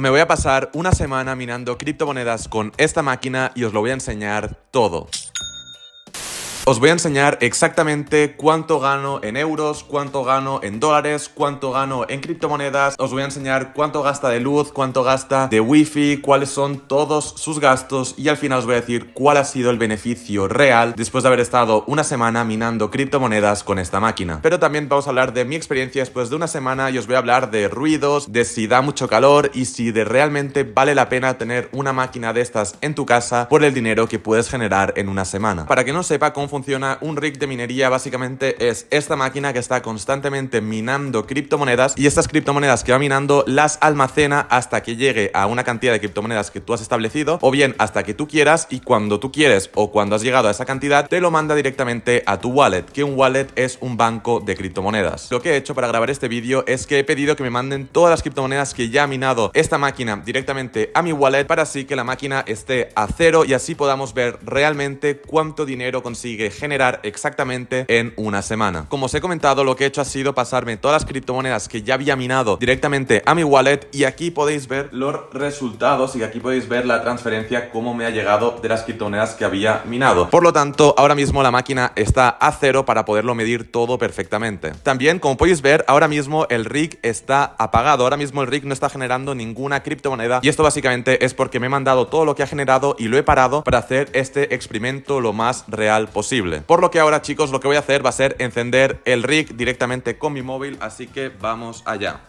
Me voy a pasar una semana minando criptomonedas con esta máquina y os lo voy a enseñar todo. Os voy a enseñar exactamente cuánto gano en euros, cuánto gano en dólares, cuánto gano en criptomonedas. Os voy a enseñar cuánto gasta de luz, cuánto gasta de wifi, cuáles son todos sus gastos y al final os voy a decir cuál ha sido el beneficio real después de haber estado una semana minando criptomonedas con esta máquina. Pero también vamos a hablar de mi experiencia después de una semana y os voy a hablar de ruidos, de si da mucho calor y si realmente vale la pena tener una máquina de estas en tu casa por el dinero que puedes generar en una semana. Para que no sepa cómo funciona un rig de minería, básicamente es esta máquina que está constantemente minando criptomonedas y estas criptomonedas que va minando las almacena hasta que llegue a una cantidad de criptomonedas que tú has establecido o bien hasta que tú quieras, y cuando tú quieres o cuando has llegado a esa cantidad te lo manda directamente a tu wallet, que un wallet es un banco de criptomonedas. Lo que he hecho para grabar este vídeo es que he pedido que me manden todas las criptomonedas que ya ha minado esta máquina directamente a mi wallet para así que la máquina esté a cero y así podamos ver realmente cuánto dinero consigue generar exactamente en una semana. Como os he comentado, lo que he hecho ha sido pasarme todas las criptomonedas que ya había minado directamente a mi wallet y aquí podéis ver los resultados y aquí podéis ver la transferencia, cómo me ha llegado de las criptomonedas que había minado. Por lo tanto, ahora mismo la máquina está a cero para poderlo medir todo perfectamente. También, como podéis ver, ahora mismo el rig está apagado. Ahora mismo el rig no está generando ninguna criptomoneda y esto básicamente es porque me he mandado todo lo que ha generado y lo he parado para hacer este experimento lo más real posible. Por lo que ahora, chicos, lo que voy a hacer va a ser encender el rig directamente con mi móvil, así que vamos allá.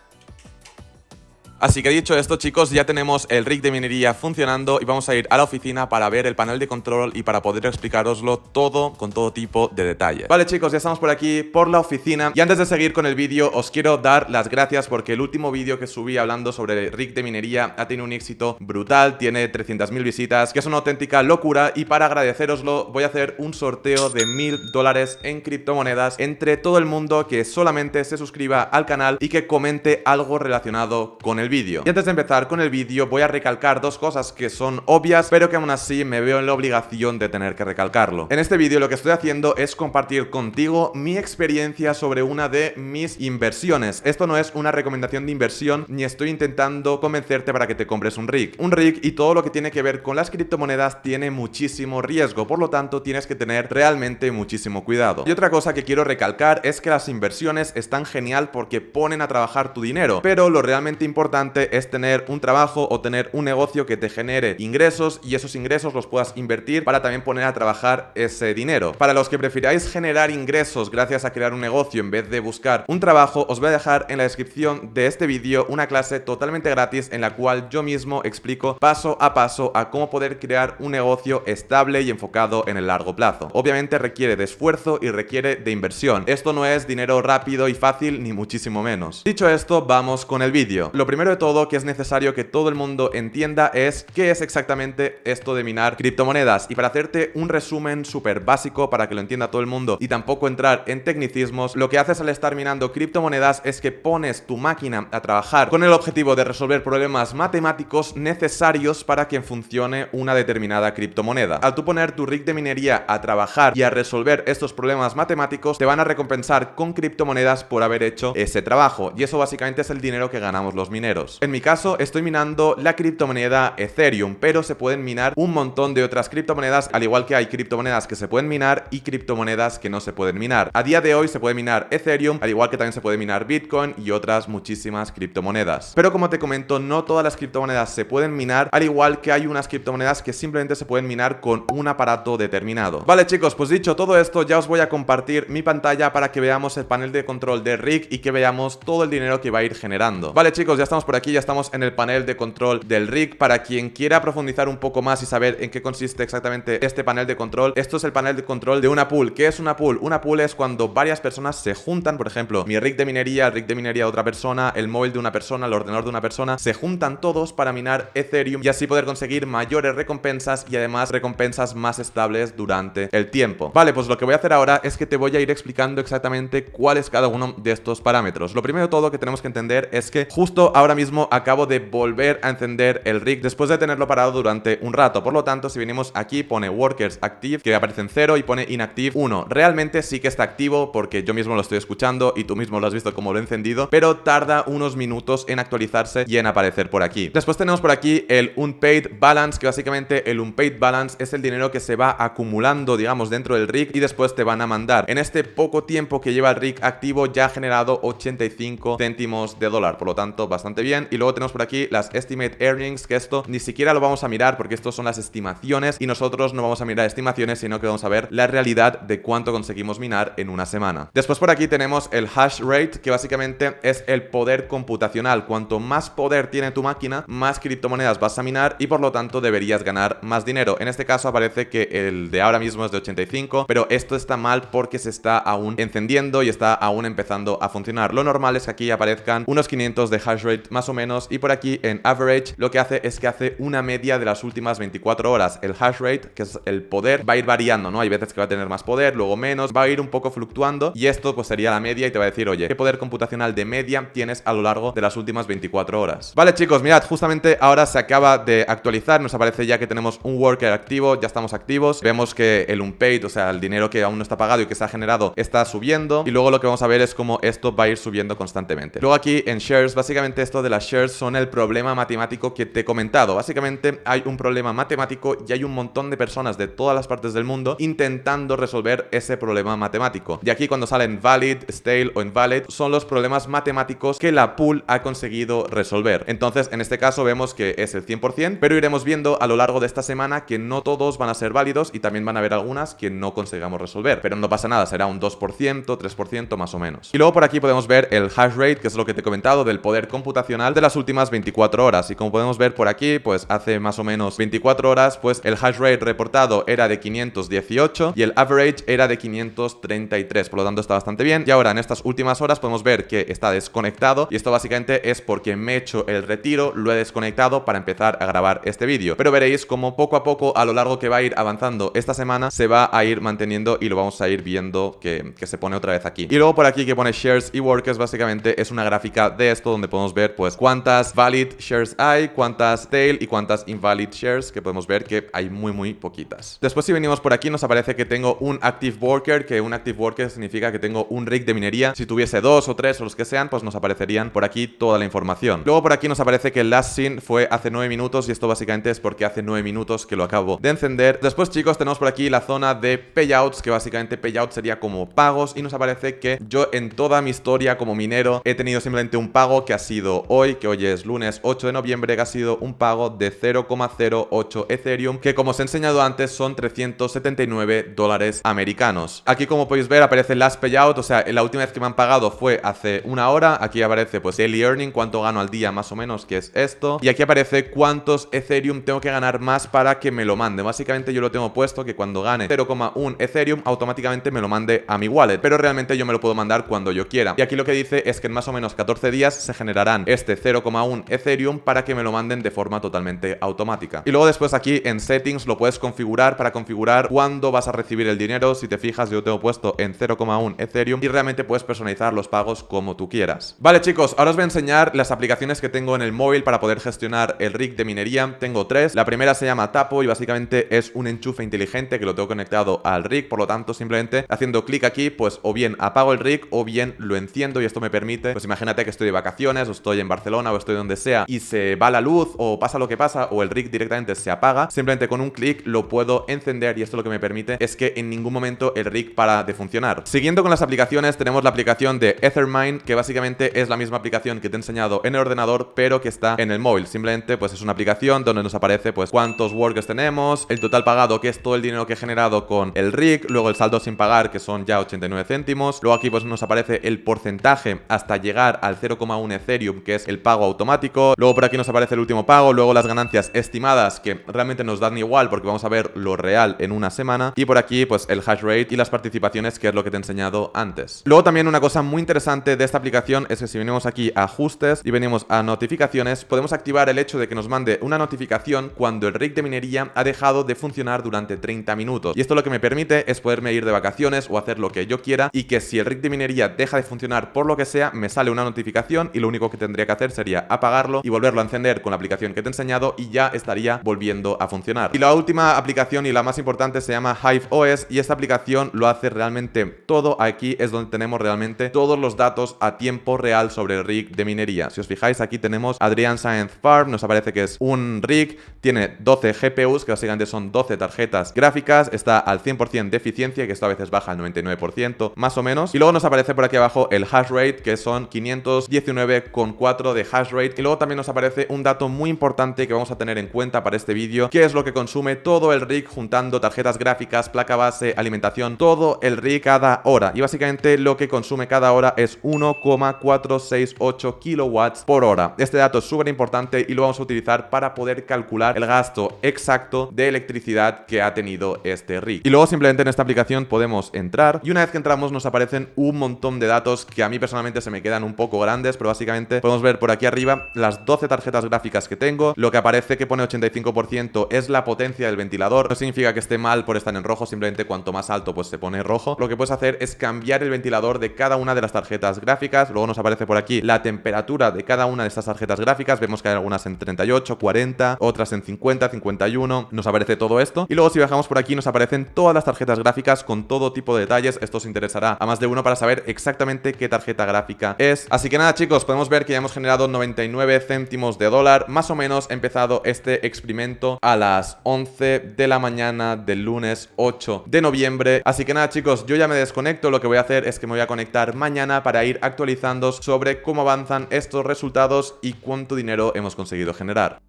Así que dicho esto, chicos, ya tenemos el rig de minería funcionando y vamos a ir a la oficina para ver el panel de control y para poder explicaroslo todo con todo tipo de detalle. Vale, chicos, ya estamos por aquí, por la oficina, y antes de seguir con el vídeo os quiero dar las gracias porque el último vídeo que subí hablando sobre el rig de minería ha tenido un éxito brutal, tiene 300.000 visitas, que es una auténtica locura, y para agradeceroslo voy a hacer un sorteo de $1000 en criptomonedas entre todo el mundo que solamente se suscriba al canal y que comente algo relacionado con el vídeo. Y antes de empezar con el vídeo voy a recalcar dos cosas que son obvias, pero que aún así me veo en la obligación de tener que recalcarlo. En este vídeo lo que estoy haciendo es compartir contigo mi experiencia sobre una de mis inversiones. Esto no es una recomendación de inversión ni estoy intentando convencerte para que te compres un rig. Un rig y todo lo que tiene que ver con las criptomonedas tiene muchísimo riesgo, por lo tanto tienes que tener realmente muchísimo cuidado. Y otra cosa que quiero recalcar es que las inversiones están genial porque ponen a trabajar tu dinero, pero lo realmente importante es tener un trabajo o tener un negocio que te genere ingresos y esos ingresos los puedas invertir para también poner a trabajar ese dinero. Para los que prefiráis generar ingresos gracias a crear un negocio en vez de buscar un trabajo, os voy a dejar en la descripción de este vídeo una clase totalmente gratis en la cual yo mismo explico paso a paso a cómo poder crear un negocio estable y enfocado en el largo plazo. Obviamente requiere de esfuerzo y requiere de inversión. Esto no es dinero rápido y fácil, ni muchísimo menos. Dicho esto, vamos con el vídeo. Lo primero de todo que es necesario que todo el mundo entienda es qué es exactamente esto de minar criptomonedas, y para hacerte un resumen súper básico para que lo entienda todo el mundo y tampoco entrar en tecnicismos, lo que haces al estar minando criptomonedas es que pones tu máquina a trabajar con el objetivo de resolver problemas matemáticos necesarios para que funcione una determinada criptomoneda. Al tú poner tu rig de minería a trabajar y a resolver estos problemas matemáticos, te van a recompensar con criptomonedas por haber hecho ese trabajo, y eso básicamente es el dinero que ganamos los mineros. En mi caso estoy minando la criptomoneda Ethereum, pero se pueden minar un montón de otras criptomonedas, al igual que hay criptomonedas que se pueden minar y criptomonedas que no se pueden minar. A día de hoy se puede minar Ethereum, al igual que también se puede minar Bitcoin y otras muchísimas criptomonedas. Pero como te comento, no todas las criptomonedas se pueden minar, al igual que hay unas criptomonedas que simplemente se pueden minar con un aparato determinado. Vale, chicos, pues dicho todo esto, ya os voy a compartir mi pantalla para que veamos el panel de control de rig y que veamos todo el dinero que va a ir generando. Vale, chicos, ya estamos por aquí, ya estamos en el panel de control del rig. Para quien quiera profundizar un poco más y saber en qué consiste exactamente este panel de control, esto es el panel de control de una pool. ¿Qué es una pool? Una pool es cuando varias personas se juntan, por ejemplo, mi rig de minería, el rig de minería de otra persona, el móvil de una persona, el ordenador de una persona, se juntan todos para minar Ethereum y así poder conseguir mayores recompensas y además recompensas más estables durante el tiempo. Vale, pues lo que voy a hacer ahora es que te voy a ir explicando exactamente cuál es cada uno de estos parámetros. Lo primero de todo que tenemos que entender es que justo ahora ahora mismo acabo de volver a encender el rig después de tenerlo parado durante un rato. Por lo tanto, si venimos aquí, pone Workers Active, que aparece en 0, y pone Inactive 1. Realmente sí que está activo porque yo mismo lo estoy escuchando y tú mismo lo has visto como lo he encendido, pero tarda unos minutos en actualizarse y en aparecer por aquí. Después tenemos por aquí el Unpaid Balance, que básicamente el Unpaid Balance es el dinero que se va acumulando, digamos, dentro del rig y después te van a mandar. En este poco tiempo que lleva el rig activo ya ha generado 85 céntimos de dólar, por lo tanto bastante bien. Y luego tenemos por aquí las Estimate Earnings, que esto ni siquiera lo vamos a mirar porque estos son las estimaciones y nosotros no vamos a mirar estimaciones, sino que vamos a ver la realidad de cuánto conseguimos minar en una semana. Después por aquí tenemos el Hash Rate, que básicamente es el poder computacional. Cuanto más poder tiene tu máquina, más criptomonedas vas a minar y por lo tanto deberías ganar más dinero. En este caso aparece que el de ahora mismo es de 85, pero esto está mal porque se está aún encendiendo y está aún empezando a funcionar. Lo normal es que aquí aparezcan unos 500 de hash rate más o menos, y por aquí en average lo que hace es que hace una media de las últimas 24 horas. El hash rate, que es el poder, va a ir variando, ¿no? Hay veces que va a tener más poder, luego menos, va a ir un poco fluctuando, y esto pues sería la media y te va a decir, oye, ¿qué poder computacional de media tienes a lo largo de las últimas 24 horas? Vale, chicos, mirad, justamente ahora se acaba de actualizar, nos aparece ya que tenemos un worker activo, ya estamos activos, vemos que el unpaid, o sea, el dinero que aún no está pagado y que se ha generado, está subiendo, y luego lo que vamos a ver es cómo esto va a ir subiendo constantemente. Luego aquí en shares, básicamente esto de las shares son el problema matemático que te he comentado. Básicamente hay un problema matemático y hay un montón de personas de todas las partes del mundo intentando resolver ese problema matemático. Y aquí cuando salen valid, stale o invalid son los problemas matemáticos que la pool ha conseguido resolver. Entonces en este caso vemos que es el 100%, pero iremos viendo a lo largo de esta semana que no todos van a ser válidos y también van a haber algunas que no consigamos resolver, pero no pasa nada, será un 2%, 3% más o menos. Y luego por aquí podemos ver el hash rate, que es lo que te he comentado del poder computacional de las últimas 24 horas, y como podemos ver por aquí, pues hace más o menos 24 horas, pues el hash rate reportado era de 518 y el average era de 533, por lo tanto está bastante bien. Y ahora en estas últimas horas podemos ver que está desconectado, y esto básicamente es porque me he hecho el retiro, lo he desconectado para empezar a grabar este vídeo, pero veréis como poco a poco a lo largo que va a ir avanzando esta semana se va a ir manteniendo y lo vamos a ir viendo que se pone otra vez aquí. Y luego por aquí que pone shares y workers, básicamente es una gráfica de esto donde podemos ver pues cuántas valid shares hay, cuántas stale y cuántas invalid shares, que podemos ver que hay muy poquitas. Después si venimos por aquí nos aparece que tengo un active worker, que un active worker significa que tengo un rig de minería. Si tuviese 2 o 3 o los que sean, pues nos aparecerían por aquí toda la información. Luego por aquí nos aparece que el last seen fue hace 9 minutos y esto básicamente es porque hace 9 minutos que lo acabo de encender. Después, chicos, tenemos por aquí la zona de payouts, que básicamente payout sería como pagos, y nos aparece que yo en toda mi historia como minero he tenido simplemente un pago que ha sido hoy, que hoy es lunes 8 de noviembre, que ha sido un pago de 0,08 Ethereum, que como os he enseñado antes son 379 dólares americanos. Aquí como podéis ver aparece last payout, o sea, la última vez que me han pagado fue hace una hora. Aquí aparece pues daily earning, cuánto gano al día más o menos, que es esto, y aquí aparece cuántos Ethereum tengo que ganar más para que me lo mande. Básicamente yo lo tengo puesto que cuando gane 0,1 Ethereum automáticamente me lo mande a mi wallet, pero realmente yo me lo puedo mandar cuando yo quiera. Y aquí lo que dice es que en más o menos 14 días se generarán este 0,1 Ethereum para que me lo manden de forma totalmente automática. Y luego después aquí en settings lo puedes configurar para configurar cuándo vas a recibir el dinero. Si te fijas, yo lo tengo puesto en 0,1 Ethereum y realmente puedes personalizar los pagos como tú quieras. Vale, chicos, ahora os voy a enseñar las aplicaciones que tengo en el móvil para poder gestionar el rig de minería. Tengo 3. La primera se llama Tapo y básicamente es un enchufe inteligente que lo tengo conectado al rig, por lo tanto simplemente haciendo clic aquí pues o bien apago el rig o bien lo enciendo, y esto me permite, pues imagínate que estoy de vacaciones o estoy en Barcelona o estoy donde sea y se va la luz o pasa lo que pasa o el rig directamente se apaga, simplemente con un clic lo puedo encender, y esto lo que me permite es que en ningún momento el rig para de funcionar. Siguiendo con las aplicaciones tenemos la aplicación de Ethermine, que básicamente es la misma aplicación que te he enseñado en el ordenador pero que está en el móvil. Simplemente pues es una aplicación donde nos aparece pues cuántos workers tenemos, el total pagado que es todo el dinero que he generado con el rig, luego el saldo sin pagar que son ya 89 céntimos, luego aquí pues nos aparece el porcentaje hasta llegar al 0,1 Ethereum que es el pago automático, luego por aquí nos aparece el último pago, luego las ganancias estimadas que realmente nos dan igual porque vamos a ver lo real en una semana, y por aquí pues el hash rate y las participaciones, que es lo que te he enseñado antes. Luego también una cosa muy interesante de esta aplicación es que si venimos aquí a ajustes y venimos a notificaciones, podemos activar el hecho de que nos mande una notificación cuando el rig de minería ha dejado de funcionar durante 30 minutos, y esto lo que me permite es poderme ir de vacaciones o hacer lo que yo quiera, y que si el rig de minería deja de funcionar por lo que sea, me sale una notificación y lo único que tendría tendría que hacer sería apagarlo y volverlo a encender con la aplicación que te he enseñado y ya estaría volviendo a funcionar. Y la última aplicación y la más importante se llama Hive OS y esta aplicación lo hace realmente todo. Aquí es donde tenemos realmente todos los datos a tiempo real sobre el rig de minería. Si os fijáis, aquí tenemos Adrian Science Farm, nos aparece que es un rig, tiene 12 GPUs, que básicamente son 12 tarjetas gráficas, está al 100% de eficiencia, que esto a veces baja al 99% más o menos, y luego nos aparece por aquí abajo el hash rate, que son 519,4 de hash rate, y luego también nos aparece un dato muy importante que vamos a tener en cuenta para este vídeo, que es lo que consume todo el rig juntando tarjetas gráficas, placa base, alimentación, todo el rig cada hora, y básicamente lo que consume cada hora es 1,468 kilowatts por hora. Este dato es súper importante y lo vamos a utilizar para poder calcular el gasto exacto de electricidad que ha tenido este rig. Y luego simplemente en esta aplicación podemos entrar y una vez que entramos nos aparecen un montón de datos que a mí personalmente se me quedan un poco grandes, pero básicamente podemos ver por aquí arriba las 12 tarjetas gráficas que tengo. Lo que aparece que pone 85% es la potencia del ventilador. No significa que esté mal por estar en rojo, simplemente cuanto más alto pues se pone rojo. Lo que puedes hacer es cambiar el ventilador de cada una de las tarjetas gráficas. Luego nos aparece por aquí la temperatura de cada una de estas tarjetas gráficas. Vemos que hay algunas en 38, 40, otras en 50, 51. Nos aparece todo esto. Y luego si bajamos por aquí nos aparecen todas las tarjetas gráficas con todo tipo de detalles. Esto os interesará a más de uno para saber exactamente qué tarjeta gráfica es. Así que nada, chicos, podemos ver que ya hemos generado 99 céntimos de dólar. Más o menos he empezado este experimento a las 11 de la mañana del lunes 8 de noviembre. Así que nada, chicos, yo ya me desconecto. Lo que voy a hacer es que me voy a conectar mañana para ir actualizando sobre cómo avanzan estos resultados y cuánto dinero hemos conseguido generar.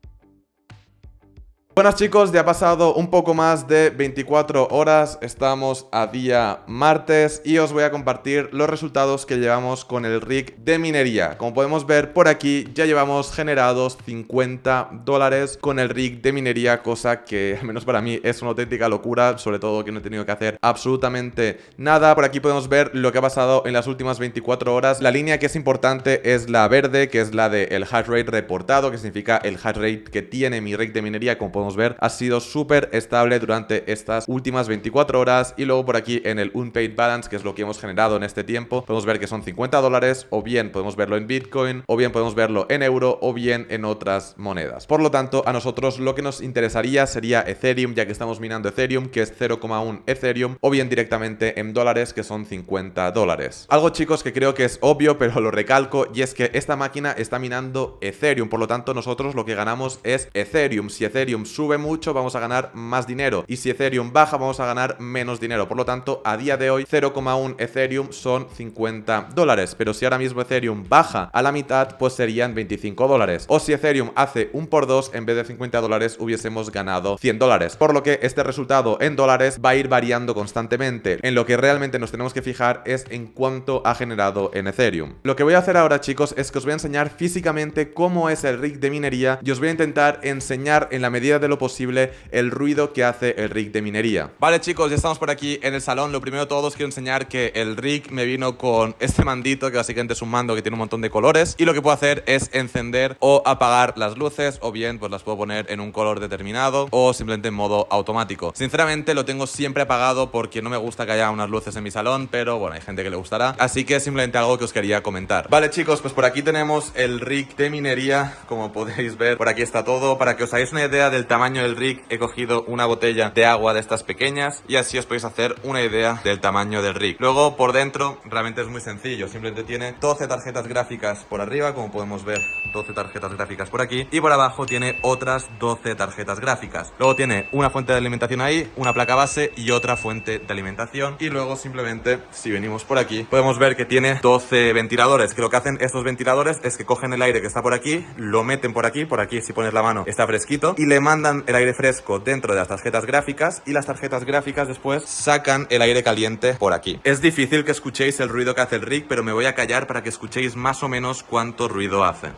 Buenas, chicos, ya ha pasado un poco más de 24 horas, estamos a día martes y os voy a compartir los resultados que llevamos con el rig de minería. Como podemos ver por aquí ya llevamos generados 50 dólares con el rig de minería, cosa que al menos para mí es una auténtica locura, sobre todo que no he tenido que hacer absolutamente nada. Por aquí podemos ver lo que ha pasado en las últimas 24 horas. La línea que es importante es la verde, que es la del hash rate reportado, que significa el hash rate que tiene mi rig de minería. Como podemos ver, ha sido súper estable durante estas últimas 24 horas. Y luego por aquí en el unpaid balance, que es lo que hemos generado en este tiempo, podemos ver que son 50 dólares, o bien podemos verlo en Bitcoin, o bien podemos verlo en euro, o bien en otras monedas. Por lo tanto, a nosotros lo que nos interesaría sería Ethereum, ya que estamos minando Ethereum, que es 0,1 Ethereum, o bien directamente en dólares, que son 50 dólares. Algo, chicos, que creo que es obvio, pero lo recalco, y es que esta máquina está minando Ethereum, por lo tanto nosotros lo que ganamos es Ethereum. Si Ethereum sube mucho, vamos a ganar más dinero, y si Ethereum baja, vamos a ganar menos dinero. Por lo tanto, a día de hoy 0,1 Ethereum son 50 dólares, pero si ahora mismo Ethereum baja a la mitad, pues serían 25 dólares, o si Ethereum hace un por dos, en vez de 50 dólares hubiésemos ganado 100 dólares, por lo que este resultado en dólares va a ir variando constantemente. En lo que realmente nos tenemos que fijar es en cuánto ha generado en Ethereum. Lo que voy a hacer ahora, chicos, es que os voy a enseñar físicamente cómo es el rig de minería y os voy a intentar enseñar en la medida de lo posible el ruido que hace el rig de minería. Vale, chicos, ya estamos por aquí en el salón. Lo primero de todo os quiero enseñar que el rig me vino con este mandito, que básicamente es un mando que tiene un montón de colores, y lo que puedo hacer es encender o apagar las luces, o bien pues las puedo poner en un color determinado o simplemente en modo automático. Sinceramente lo tengo siempre apagado porque no me gusta que haya unas luces en mi salón, pero bueno, hay gente que le gustará, así que es simplemente algo que os quería comentar. Vale, chicos, pues por aquí tenemos el rig de minería, como podéis ver, por aquí está todo. Para que os hagáis una idea del tamaño del rig, he cogido una botella de agua de estas pequeñas y así os podéis hacer una idea del tamaño del rig. Luego por dentro realmente es muy sencillo, simplemente tiene 12 tarjetas gráficas por arriba, como podemos ver, 12 tarjetas gráficas por aquí, y por abajo tiene otras 12 tarjetas gráficas. Luego tiene una fuente de alimentación ahí, una placa base y otra fuente de alimentación, y luego simplemente si venimos por aquí podemos ver que tiene 12 ventiladores, que lo que hacen estos ventiladores es que cogen el aire que está por aquí, lo meten por aquí si pones la mano está fresquito, y le mandan el aire fresco dentro de las tarjetas gráficas, y las tarjetas gráficas después sacan el aire caliente por aquí. Es difícil que escuchéis el ruido que hace el rig, pero me voy a callar para que escuchéis más o menos cuánto ruido hace.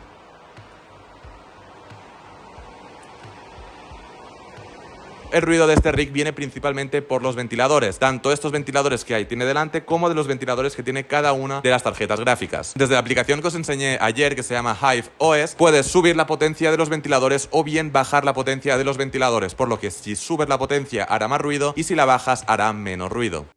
El ruido de este rig viene principalmente por los ventiladores, tanto estos ventiladores que tiene delante como de los ventiladores que tiene cada una de las tarjetas gráficas. Desde la aplicación que os enseñé ayer, que se llama Hive OS, puedes subir la potencia de los ventiladores o bien bajar la potencia de los ventiladores, por lo que si subes la potencia hará más ruido y si la bajas hará menos ruido.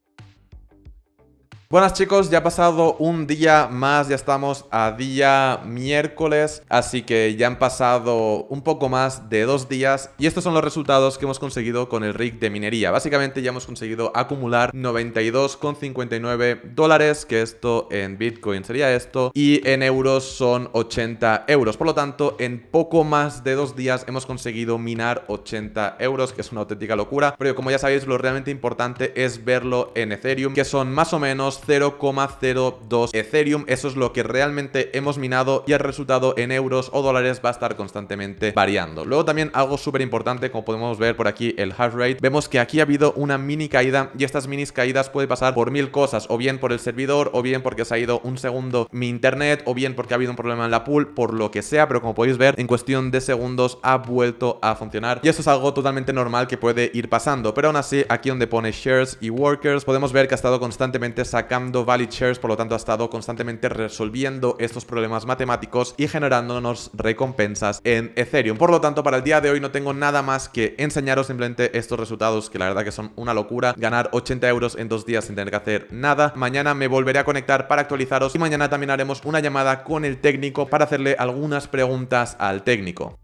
Buenas chicos, ya ha pasado un día más, ya estamos a día miércoles, así que ya han pasado un poco más de 2 días y estos son los resultados que hemos conseguido con el rig de minería. Básicamente ya hemos conseguido acumular 92,59 dólares, que esto en Bitcoin sería esto, y en euros son 80 euros. Por lo tanto, en poco más de 2 días hemos conseguido minar 80 euros, que es una auténtica locura, pero como ya sabéis, lo realmente importante es verlo en Ethereum, que son más o menos 0,02 Ethereum. Eso es lo que realmente hemos minado y el resultado en euros o dólares va a estar constantemente variando. Luego también algo súper importante, como podemos ver por aquí el hash rate, vemos que aquí ha habido una mini caída y estas minis caídas puede pasar por 1000 cosas, o bien por el servidor, o bien porque se ha ido un segundo mi internet, o bien porque ha habido un problema en la pool, por lo que sea, pero como podéis ver, en cuestión de segundos ha vuelto a funcionar y eso es algo totalmente normal que puede ir pasando, pero aún así aquí donde pone shares y workers podemos ver que ha estado constantemente sacando valid shares, por lo tanto ha estado constantemente resolviendo estos problemas matemáticos y generándonos recompensas en Ethereum. Por lo tanto, para el día de hoy no tengo nada más que enseñaros, simplemente estos resultados que la verdad que son una locura. Ganar 80 euros en 2 días sin tener que hacer nada. Mañana me volveré a conectar para actualizaros y mañana también haremos una llamada con el técnico para hacerle algunas preguntas al técnico.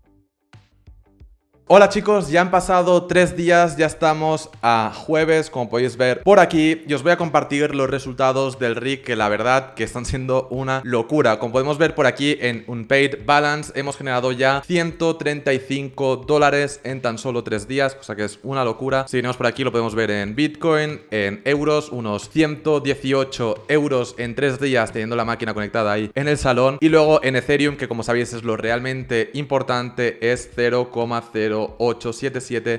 Hola chicos, ya han pasado 3 días, ya estamos a jueves, como podéis ver por aquí, y os voy a compartir los resultados del rig, que la verdad que están siendo una locura. Como podemos ver por aquí en Unpaid Balance, hemos generado ya 135 dólares en tan solo 3 días, cosa que es una locura. Si venimos por aquí lo podemos ver en Bitcoin, en euros, unos 118 euros en 3 días teniendo la máquina conectada ahí en el salón. Y luego en Ethereum, que como sabéis es lo realmente importante, es 0,0877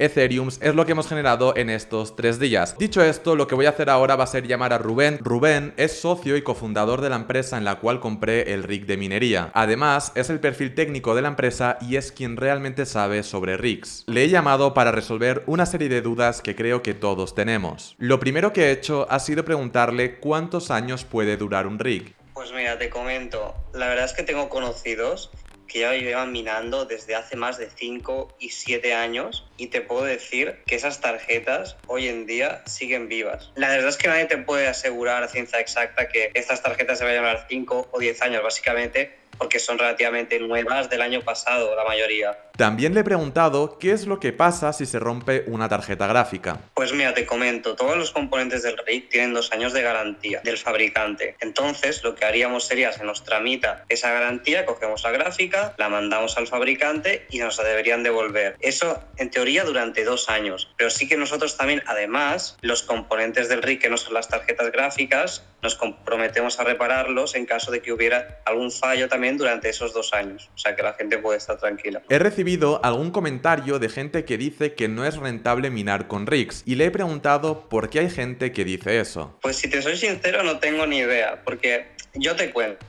Ethereums, es lo que hemos generado en estos 3 días. Dicho esto, lo que voy a hacer ahora va a ser llamar a Rubén. Rubén es socio y cofundador de la empresa en la cual compré el rig de minería. Además, es el perfil técnico de la empresa y es quien realmente sabe sobre rigs. Le he llamado para resolver una serie de dudas que creo que todos tenemos. Lo primero que he hecho ha sido preguntarle cuántos años puede durar un rig. Pues mira, te comento, la verdad es que tengo conocidos que ya llevan minando desde hace más de 5 y 7 años y te puedo decir que esas tarjetas hoy en día siguen vivas. La verdad es que nadie te puede asegurar a ciencia exacta que estas tarjetas se vayan a durar 5 o 10 años, básicamente porque son relativamente nuevas del año pasado, la mayoría. También le he preguntado qué es lo que pasa si se rompe una tarjeta gráfica. Pues mira, te comento, todos los componentes del rig tienen 2 años de garantía del fabricante. Entonces, lo que haríamos sería, se nos tramita esa garantía, cogemos la gráfica, la mandamos al fabricante y nos la deberían devolver. Eso, en teoría, durante 2 años. Pero sí que nosotros también, además, los componentes del rig, que no son las tarjetas gráficas, nos comprometemos a repararlos en caso de que hubiera algún fallo también durante esos 2 años. O sea, que la gente puede estar tranquila. He recibido algún comentario de gente que dice que no es rentable minar con rigs y le he preguntado por qué hay gente que dice eso. Pues si te soy sincero, no tengo ni idea, porque yo te cuento.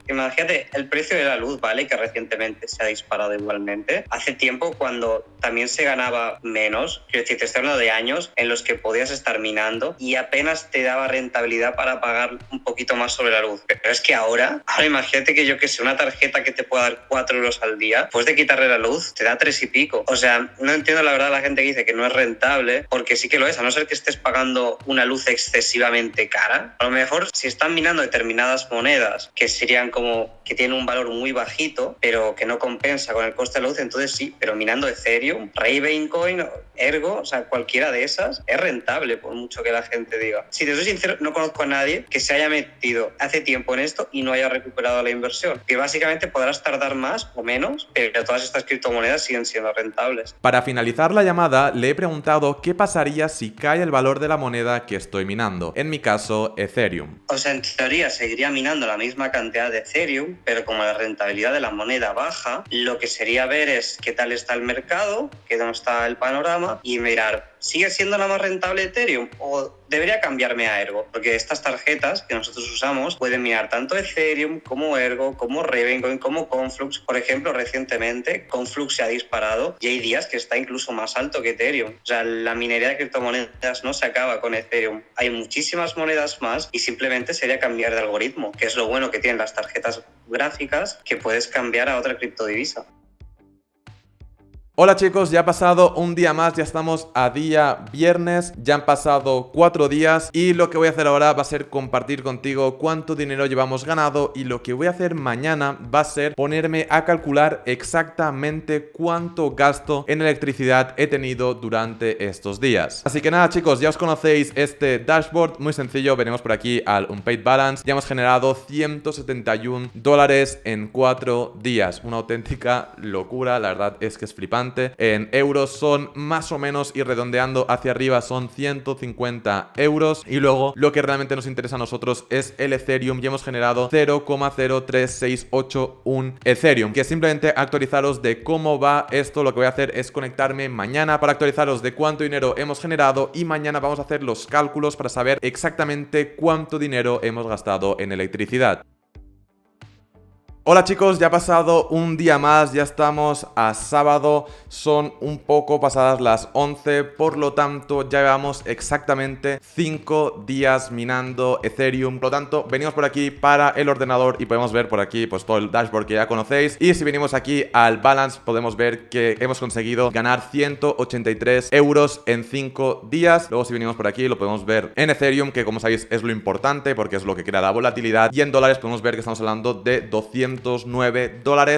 Imagínate el precio de la luz, ¿vale? Que recientemente se ha disparado igualmente. Hace tiempo, cuando también se ganaba menos, quiero decir, te estoy hablando de años en los que podías estar minando y apenas te daba rentabilidad para pagar un poquito más sobre la luz. Pero es que ahora imagínate que yo que sé, una tarjeta que te pueda dar 4 euros al día, después de quitarle la luz, te da 3 y pico. O sea, no entiendo la verdad la gente que dice que no es rentable, porque sí que lo es, a no ser que estés pagando una luz excesivamente cara. A lo mejor si están minando determinadas monedas que serían como que tienen un valor muy bajito, pero que no compensa con el coste de la luz, entonces sí, pero minando Ethereum, Ravencoin, Ergo, o sea, cualquiera de esas es rentable, por mucho que la gente diga. Si te soy sincero, no conozco a nadie que se haya metido hace tiempo en esto y no haya recuperado la inversión, que básicamente podrás tardar más o menos, pero todas estas criptomonedas siguen siendo rentables. Para finalizar la llamada, le he preguntado qué pasaría si cae el valor de la moneda que estoy minando, en mi caso, Ethereum. O sea, en teoría seguiría minando la misma cantidad de Ethereum, pero como la rentabilidad de la moneda baja, lo que sería ver es qué tal está el mercado, qué tal está el panorama y mirar, ¿sigue siendo la más rentable Ethereum o debería cambiarme a Ergo? Porque estas tarjetas que nosotros usamos pueden minar tanto Ethereum como Ergo, como Ravencoin, como Conflux. Por ejemplo, recientemente Conflux se ha disparado y hay días que está incluso más alto que Ethereum. O sea, la minería de criptomonedas no se acaba con Ethereum. Hay muchísimas monedas más y simplemente sería cambiar de algoritmo, que es lo bueno que tienen las tarjetas gráficas, que puedes cambiar a otra criptodivisa. Hola chicos, ya ha pasado un día más, ya estamos a día viernes, ya han pasado 4 días y lo que voy a hacer ahora va a ser compartir contigo cuánto dinero llevamos ganado, y lo que voy a hacer mañana va a ser ponerme a calcular exactamente cuánto gasto en electricidad he tenido durante estos días. Así que nada chicos, ya os conocéis este dashboard, muy sencillo, venimos por aquí al Unpaid Balance, ya hemos generado $171 en 4 días, una auténtica locura, la verdad es que es flipante. En euros son más o menos, y redondeando hacia arriba son 150 euros. Y luego lo que realmente nos interesa a nosotros es el Ethereum, y hemos generado 0,03681 Ethereum, que simplemente actualizaros de cómo va esto. Lo que voy a hacer es conectarme mañana para actualizaros de cuánto dinero hemos generado, y mañana vamos a hacer los cálculos para saber exactamente cuánto dinero hemos gastado en electricidad. Hola chicos, ya ha pasado un día más, ya estamos a sábado, son un poco pasadas las 11, por lo tanto ya llevamos exactamente 5 días minando Ethereum. Por lo tanto, venimos por aquí para el ordenador y podemos ver por aquí pues todo el dashboard que ya conocéis, y si venimos aquí al balance podemos ver que hemos conseguido ganar 183 euros en 5 días. Luego si venimos por aquí lo podemos ver en Ethereum, que como sabéis es lo importante porque es lo que crea la volatilidad, y en dólares podemos ver que estamos hablando de $209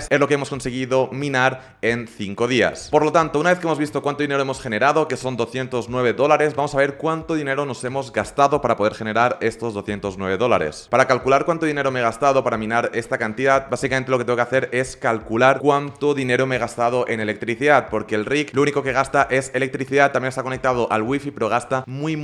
es lo que hemos conseguido minar en 5 días. Por lo tanto, una vez que hemos visto cuánto dinero hemos generado, que son $209, vamos a ver cuánto dinero nos hemos gastado para poder generar estos $209. Para calcular cuánto dinero me he gastado para minar esta cantidad, básicamente lo que tengo que hacer es calcular cuánto dinero me he gastado en electricidad, porque el rig lo único que gasta es electricidad. También está conectado al wifi, pero gasta muy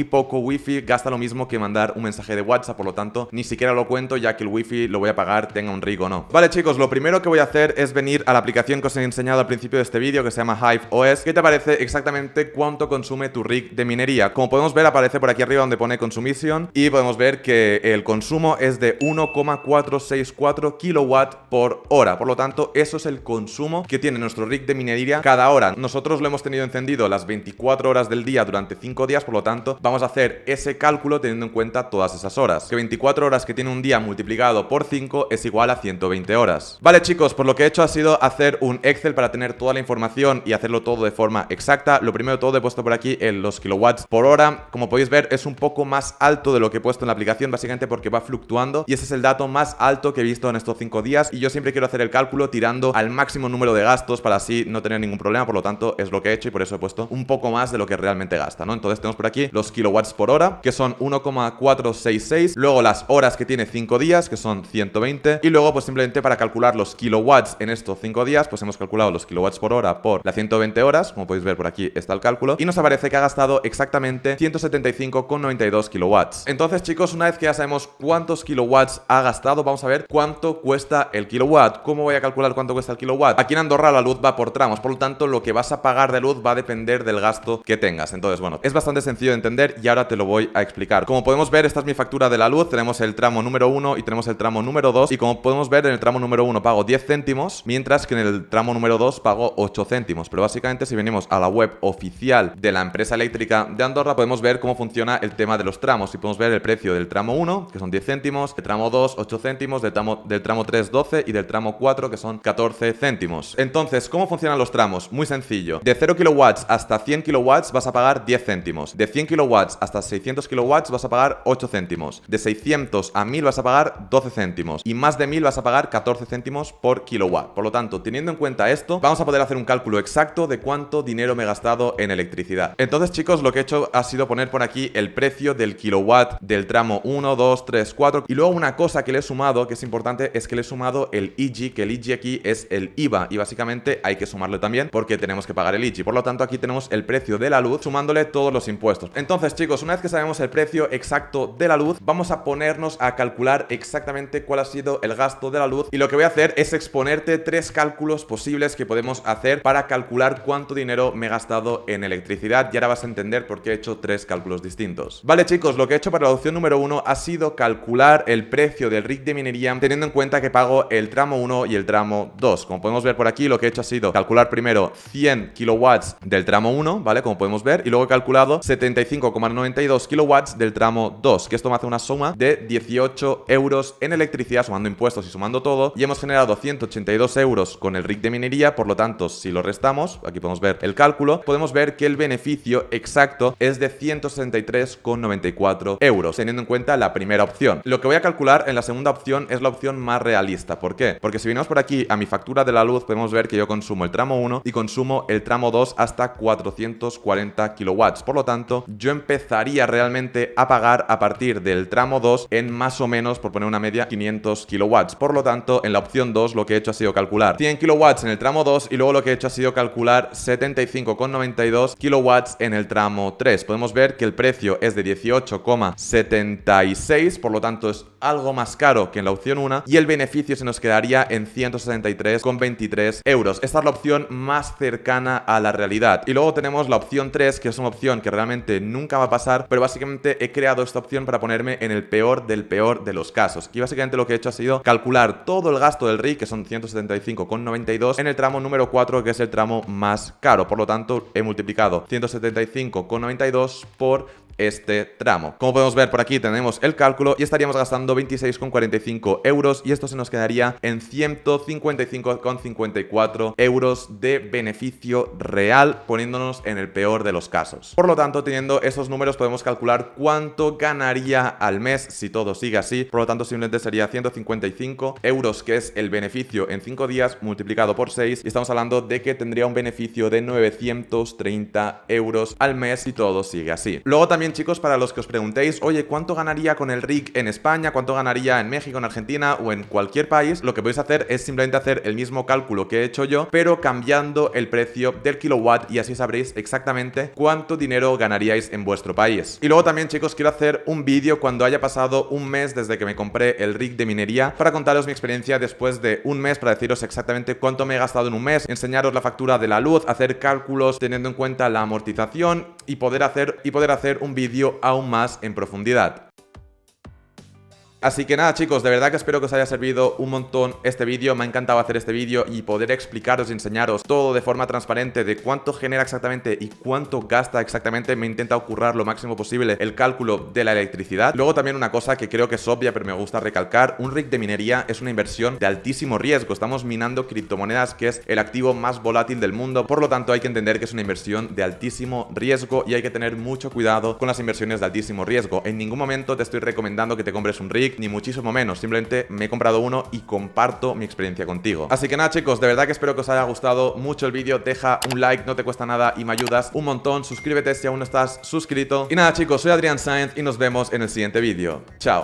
poco wifi, gasta lo mismo que mandar un mensaje de WhatsApp. Por lo tanto, ni siquiera lo cuento, ya que el wifi lo voy a pagar tenga un rig o no. Vale chicos, lo primero que voy a hacer es venir a la aplicación que os he enseñado al principio de este vídeo, que se llama Hive OS, que te aparece exactamente cuánto consume tu rig de minería. Como podemos ver, aparece por aquí arriba donde pone consumition, y podemos ver que el consumo es de 1,464 kilowatt por hora. Por lo tanto, eso es el consumo que tiene nuestro rig de minería cada hora. Nosotros lo hemos tenido encendido las 24 horas del día durante 5 días, por lo tanto vamos a hacer ese cálculo teniendo en cuenta todas esas horas, que 24 horas que tiene un día multiplicado por 5 es igual a 120 horas. Vale chicos, pues lo que he hecho ha sido hacer un Excel para tener toda la información y hacerlo todo de forma exacta. Lo primero de todo he puesto por aquí los kilowatts por hora. Como podéis ver, es un poco más alto de lo que he puesto en la aplicación, básicamente porque va fluctuando, y ese es el dato más alto que he visto en estos 5 días, y yo siempre quiero hacer el cálculo tirando al máximo número de gastos para así no tener ningún problema. Por lo tanto, es lo que he hecho, y por eso he puesto un poco más de lo que realmente gasta, ¿no? Entonces tenemos por aquí los kilowatts por hora, que son 1,466, luego las horas que tiene 5 días, que son 120, y luego pues simplemente para calcular los kilowatts en estos 5 días, pues hemos calculado los kilowatts por hora por las 120 horas, como podéis ver por aquí está el cálculo, y nos aparece que ha gastado exactamente 175,92 kilowatts. Entonces chicos, una vez que ya sabemos cuántos kilowatts ha gastado, vamos a ver cuánto cuesta el kilowatt. ¿Cómo voy a calcular cuánto cuesta el kilowatt? Aquí en Andorra la luz va por tramos, por lo tanto lo que vas a pagar de luz va a depender del gasto que tengas. Entonces bueno, es bastante sencillo de entender y ahora te lo voy a explicar. Como podemos ver, esta es mi factura de la luz, tenemos el tramo número 1 y tenemos el tramo número 2, y como podemos ver, en el tramo número 1 pago 10 céntimos, mientras que en el tramo número 2 pago 8 céntimos. Pero básicamente, si venimos a la web oficial de la empresa eléctrica de Andorra, podemos ver cómo funciona el tema de los tramos, y podemos ver el precio del tramo 1, que son 10 céntimos, del tramo 2, 8 céntimos, del tramo 3, 12, y del tramo 4, que son 14 céntimos. Entonces, ¿cómo funcionan los tramos? Muy sencillo. De 0 kilowatts hasta 100 kilowatts vas a pagar 10 céntimos. De 100 kilowatts hasta 600 kilowatts vas a pagar 8 céntimos. De 600 a 1000 vas a pagar 12 céntimos. Y más de 1000 vas a pagar 14 céntimos por kilowatt. Por lo tanto, teniendo en cuenta esto, vamos a poder hacer un cálculo exacto de cuánto dinero me he gastado en electricidad. Entonces chicos, lo que he hecho ha sido poner por aquí el precio del kilowatt del tramo 1, 2, 3, 4, y luego una cosa que le he sumado, que es importante, es que le he sumado el IGI, que el IGI aquí es el IVA, y básicamente hay que sumarlo también porque tenemos que pagar el IGI. Por lo tanto, aquí tenemos el precio de la luz sumándole todos los impuestos. Entonces chicos, una vez que sabemos el precio exacto de la luz, vamos a ponernos a calcular exactamente cuál ha sido el gasto de la luz, y lo que voy a hacer es exponerte 3 cálculos posibles que podemos hacer para calcular cuánto dinero me he gastado en electricidad, y ahora vas a entender por qué he hecho 3 cálculos distintos. Vale chicos, lo que he hecho para la opción número 1 ha sido calcular el precio del rig de minería teniendo en cuenta que pago el tramo 1 y el tramo 2. Como podemos ver por aquí, lo que he hecho ha sido calcular primero 100 kilowatts del tramo 1, ¿vale? Como podemos ver, y luego he calculado 75,92 kilowatts del tramo 2, que esto me hace una suma de 18 euros en electricidad, sumando impuestos impuestos y sumando todo, y hemos generado 182 euros con el rig de minería. Por lo tanto, si lo restamos, aquí podemos ver el cálculo, podemos ver que el beneficio exacto es de 163,94 euros, teniendo en cuenta la primera opción. Lo que voy a calcular en la segunda opción es la opción más realista. ¿Por qué? Porque si venimos por aquí a mi factura de la luz, podemos ver que yo consumo el tramo 1 y consumo el tramo 2 hasta 440 kilowatts. Por lo tanto, yo empezaría realmente a pagar a partir del tramo 2 en más o menos, por poner una media, 500 kilowatts. Por lo tanto, en la opción 2 lo que he hecho ha sido calcular 100 kilowatts en el tramo 2 y luego lo que he hecho ha sido calcular 75,92 kilowatts en el tramo 3. Podemos ver que el precio es de 18,76, por lo tanto es algo más caro que en la opción 1 y el beneficio se nos quedaría en 163,23 euros. Esta es la opción más cercana a la realidad. Y luego tenemos la opción 3, que es una opción que realmente nunca va a pasar, pero básicamente he creado esta opción para ponerme en el peor de los casos. Y básicamente lo que he hecho ha sido calcular todo el gasto del rig, que son 175,92, en el tramo número 4, que es el tramo más caro. Por lo tanto, he multiplicado 175,92 por este tramo. Como podemos ver por aquí tenemos el cálculo y estaríamos gastando 26,45 euros y esto se nos quedaría en 155,54 euros de beneficio real, poniéndonos en el peor de los casos. Por lo tanto, teniendo esos números podemos calcular cuánto ganaría al mes si todo sigue así. Por lo tanto, simplemente sería 155 euros, que es el beneficio en 5 días multiplicado por 6, y estamos hablando de que tendría un beneficio de 930 euros al mes si todo sigue así. Luego también, chicos, para los que os preguntéis, oye, ¿cuánto ganaría con el rig en España? ¿Cuánto ganaría en México, en Argentina o en cualquier país? Lo que podéis hacer es simplemente hacer el mismo cálculo que he hecho yo, pero cambiando el precio del kilowatt, y así sabréis exactamente cuánto dinero ganaríais en vuestro país. Y luego también, chicos, quiero hacer un vídeo cuando haya pasado un mes desde que me compré el rig de minería para contaros mi experiencia después de un mes, para deciros exactamente cuánto me he gastado en un mes, enseñaros la factura de la luz, hacer cálculos teniendo en cuenta la amortización y poder hacer un vídeo aún más en profundidad. Así que nada, chicos, de verdad que espero que os haya servido un montón este vídeo. Me ha encantado hacer este vídeo y poder explicaros y enseñaros todo de forma transparente de cuánto genera exactamente y cuánto gasta exactamente. Me he intentado currar lo máximo posible el cálculo de la electricidad. Luego también una cosa que creo que es obvia pero me gusta recalcar: un rig de minería es una inversión de altísimo riesgo. Estamos minando criptomonedas, que es el activo más volátil del mundo. Por lo tanto, hay que entender que es una inversión de altísimo riesgo y hay que tener mucho cuidado con las inversiones de altísimo riesgo. En ningún momento te estoy recomendando que te compres un rig, ni muchísimo menos. Simplemente me he comprado uno y comparto mi experiencia contigo. Así que nada, chicos, de verdad que espero que os haya gustado mucho el vídeo. Deja un like, no te cuesta nada y me ayudas un montón. Suscríbete si aún no estás suscrito. Y nada, chicos, soy Adrián Sainz y nos vemos en el siguiente vídeo. Chao.